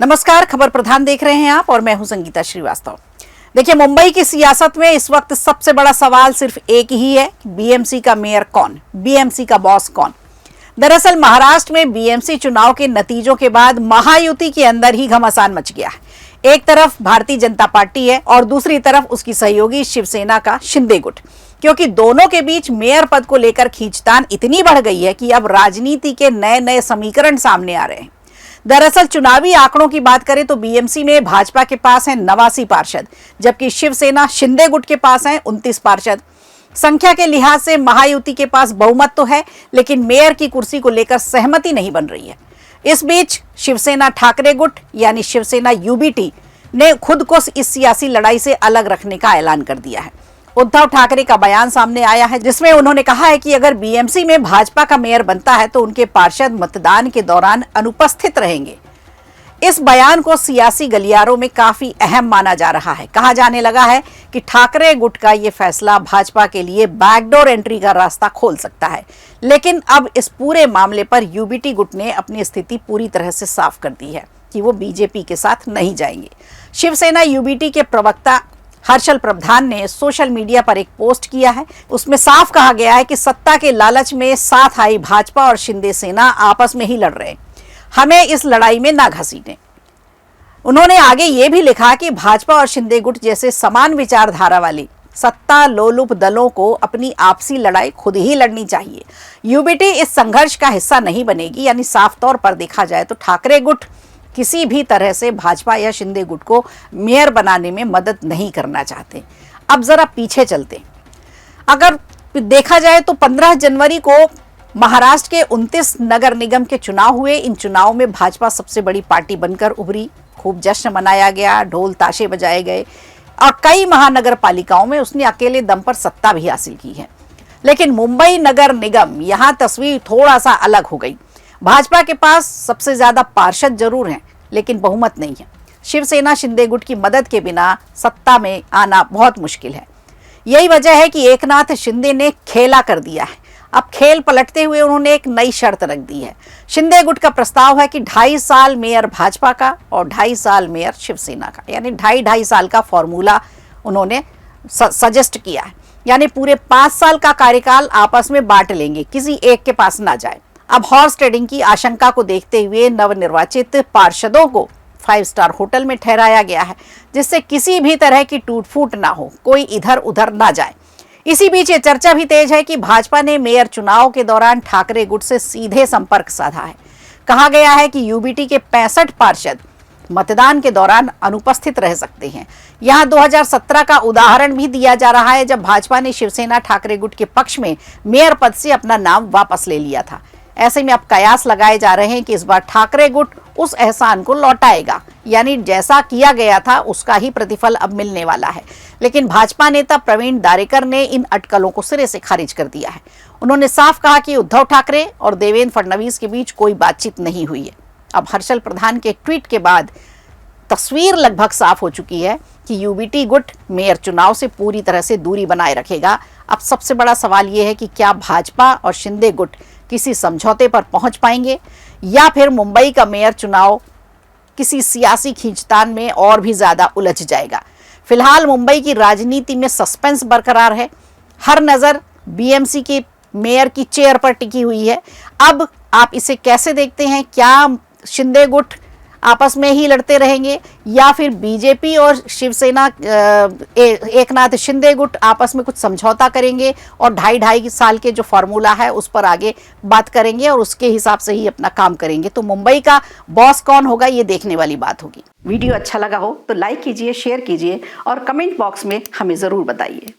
नमस्कार, खबर प्रधान देख रहे हैं आप और मैं हूं संगीता श्रीवास्तव। देखिए, मुंबई की सियासत में इस वक्त सबसे बड़ा सवाल सिर्फ एक ही है, बीएमसी का मेयर कौन, बीएमसी का बॉस कौन। दरअसल महाराष्ट्र में बीएमसी चुनाव के नतीजों के बाद महायुति के अंदर ही घमासान मच गया है। एक तरफ भारतीय जनता पार्टी है और दूसरी तरफ उसकी सहयोगी शिवसेना का शिंदे गुट, क्योंकि दोनों के बीच मेयर पद को लेकर खींचतान इतनी बढ़ गई है कि अब राजनीति के नए नए समीकरण सामने आ रहे हैं। दरअसल चुनावी आंकड़ों की बात करें तो बीएमसी में भाजपा के पास हैं 89 पार्षद, जबकि शिवसेना शिंदे गुट के पास हैं 29 पार्षद। संख्या के लिहाज से महायुति के पास बहुमत तो है, लेकिन मेयर की कुर्सी को लेकर सहमति नहीं बन रही है। इस बीच शिवसेना ठाकरे गुट यानी शिवसेना यूबीटी ने खुद को इस सियासी लड़ाई से अलग रखने का ऐलान कर दिया है। उद्धव ठाकरे का बयान सामने आया है, जिसमें उन्होंने कहा है कि अगर बीएमसी में भाजपा का मेयर बनता है तो उनके पार्षद मतदान के दौरान अनुपस्थित रहेंगे। इस बयान को सियासी गलियारों में काफी अहम माना जा रहा है। कहा जाने लगा है कि ठाकरे गुट का ये फैसला भाजपा के लिए बैकडोर एंट्री का रास्ता खोल सकता है। लेकिन अब इस पूरे मामले पर यूबीटी गुट ने अपनी स्थिति पूरी तरह से साफ कर दी है कि वो बीजेपी के साथ नहीं जाएंगे। शिवसेना यूबीटी के प्रवक्ता हर्षल प्रधान ने सोशल मीडिया पर एक पोस्ट किया है। उसमें साफ कहा गया है कि सत्ता के लालच में साथ आई भाजपा और शिंदे सेना आपस में ही लड़ रहे हैं, हमें इस लड़ाई में ना घसीटें। उन्होंने आगे ये भी लिखा कि भाजपा और शिंदे गुट जैसे समान विचारधारा वाली सत्ता लोलुप दलों को अपनी आपसी लड़ाई खुद ही लड़नी चाहिए। यूबीटी इस संघर्ष का हिस्सा नहीं बनेगी। यानी साफ तौर पर देखा जाए तो ठाकरे गुट किसी भी तरह से भाजपा या शिंदे गुट को मेयर बनाने में मदद नहीं करना चाहते। अब जरा पीछे चलते, अगर देखा जाए तो 15 जनवरी को महाराष्ट्र के 29 नगर निगम के चुनाव हुए। इन चुनाव में भाजपा सबसे बड़ी पार्टी बनकर उभरी, खूब जश्न मनाया गया, ढोल ताशे बजाए गए और कई महानगर पालिकाओं में उसने अकेले दम पर सत्ता भी हासिल की है। लेकिन मुंबई नगर निगम, यहां तस्वीर थोड़ा सा अलग हो गई। भाजपा के पास सबसे ज्यादा पार्षद जरूर हैं, लेकिन बहुमत नहीं है। शिवसेना शिंदे गुट की मदद के बिना सत्ता में आना बहुत मुश्किल है। यही वजह है कि एकनाथ शिंदे ने खेला कर दिया है। अब खेल पलटते हुए उन्होंने एक नई शर्त रख दी है। शिंदे गुट का प्रस्ताव है कि 2.5 साल मेयर भाजपा का और 2.5 साल मेयर शिवसेना का, यानी 2.5 साल का फॉर्मूला उन्होंने सजेस्ट किया है। यानी पूरे 5 साल का कार्यकाल आपस में बांट लेंगे, किसी एक के पास ना जाए। अब हॉर्स ट्रेडिंग की आशंका को देखते हुए नवनिर्वाचित पार्षदों को 5 स्टार होटल में ठहराया गया है, जिससे किसी भी तरह की टूट फूट ना हो, कोई इधर उधर ना जाए। इसी बीच ये चर्चा भी तेज है कि भाजपा ने मेयर चुनाव के दौरान ठाकरे गुट से सीधे संपर्क साधा है। कहा गया है कि यूबीटी के 65 पार्षद मतदान के दौरान अनुपस्थित रह सकते हैं। यहां 2017 का उदाहरण भी दिया जा रहा है, जब भाजपा ने शिवसेना ठाकरे गुट के पक्ष में मेयर पद से अपना नाम वापस ले लिया था। ऐसे में अब कयास लगाए जा रहे हैं कि इस बार ठाकरे गुट उस एहसान को लौटाएगा, यानी जैसा किया गया था उसका ही प्रतिफल अब मिलने वाला है। लेकिन भाजपा नेता प्रवीण दारेकर ने इन अटकलों को सिरे से खारिज कर दिया है। उन्होंने साफ कहा कि उद्धव ठाकरे और देवेंद्र फडणवीस के बीच कोई बातचीत नहीं हुई है। अब हर्षल प्रधान के ट्वीट के बाद तस्वीर लगभग साफ हो चुकी है कि यूबीटी गुट मेयर चुनाव से पूरी तरह से दूरी बनाए रखेगा। अब सबसे बड़ा सवाल यह है कि क्या भाजपा और शिंदे गुट किसी समझौते पर पहुंच पाएंगे, या फिर मुंबई का मेयर चुनाव किसी सियासी खींचतान में और भी ज्यादा उलझ जाएगा। फिलहाल मुंबई की राजनीति में सस्पेंस बरकरार है। हर नजर बीएमसी के मेयर की चेयर पर टिकी हुई है। अब आप इसे कैसे देखते हैं? क्या शिंदे गुट आपस में ही लड़ते रहेंगे, या फिर बीजेपी और शिवसेना एकनाथ शिंदे गुट आपस में कुछ समझौता करेंगे और 2.5 साल के जो फॉर्मूला है उस पर आगे बात करेंगे और उसके हिसाब से ही अपना काम करेंगे? तो मुंबई का बॉस कौन होगा, ये देखने वाली बात होगी। वीडियो अच्छा लगा हो तो लाइक कीजिए, शेयर कीजिए और कमेंट बॉक्स में हमें जरूर बताइए।